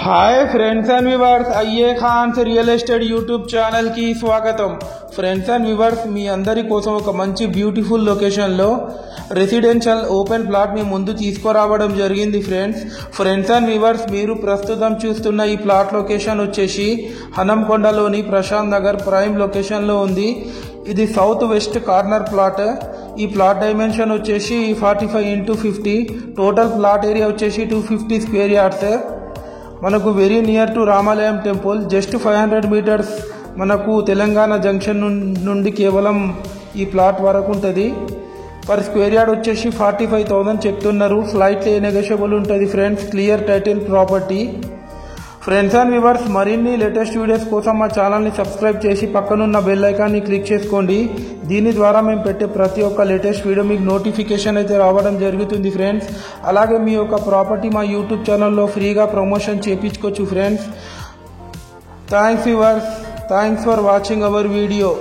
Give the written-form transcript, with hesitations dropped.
Hi friends and viewers, अय्ये Khan real estate YouTube channel కి స్వాగతం। ఫ్రెండ్స్ అండ్ వ్యూవర్స్, మీ అందరి కోసం ఒక మంచి బ్యూటిఫుల్ లొకేషన్ లో రెసిడెన్షియల్ ఓపెన్ ప్లాట్ మీ ముందు తీసుకురావడం జరిగింది। ఫ్రెండ్స్ అండ్ వ్యూవర్స్, మీరు ప్రస్తుతం చూస్తున్న ఈ ప్లాట్ లొకేషన్ వచ్చేసి హనంకొండలోని ప్రశాంత్ నగర్ ప్రైమ్ లొకేషన్ లో ఉంది। ఇది సౌత్ వెస్ట్ కార్నర్ ప్లాట్। ఈ ప్లాట్ డైమెన్షన్ వచ్చేసి 45x50, టోటల్ ప్లాట్ ఏరియా వచ్చేసి 250 స్క్వేర్ యార్డ్స్। మనకు వెరీ నియర్ టు రామాలయం టెంపుల్, జస్ట్ 500 మీటర్స్ మనకు తెలంగాణ జంక్షన్ నుండి కేవలం ఈ ప్లాట్ వరకు ఉంటుంది। పర్ స్క్వేర్ యార్డ్ వచ్చేసి 45,000 చెప్తున్నారు। స్లైట్లీ నెగోషియబుల్ ఉంటుంది friends. Clear title property. Friends and viewers, మరిన్ని లేటెస్ట్ వీడియోస్ కోసం మా ఛానల్ని సబ్స్క్రైబ్ చేసి పక్కనున్న బెల్ ఐకాన్ని క్లిక్ చేసుకోండి। దీని ద్వారా మేము పెట్టే ప్రతి ఒక్క లేటెస్ట్ వీడియో మీకు నోటిఫికేషన్ అయితే రావడం జరుగుతుంది ఫ్రెండ్స్। అలాగే మీ యొక్క ప్రాపర్టీ మా యూట్యూబ్ ఛానల్లో ఫ్రీగా ప్రమోషన్ చేయించుకోవచ్చు friends. Thanks viewers, thanks for watching our video.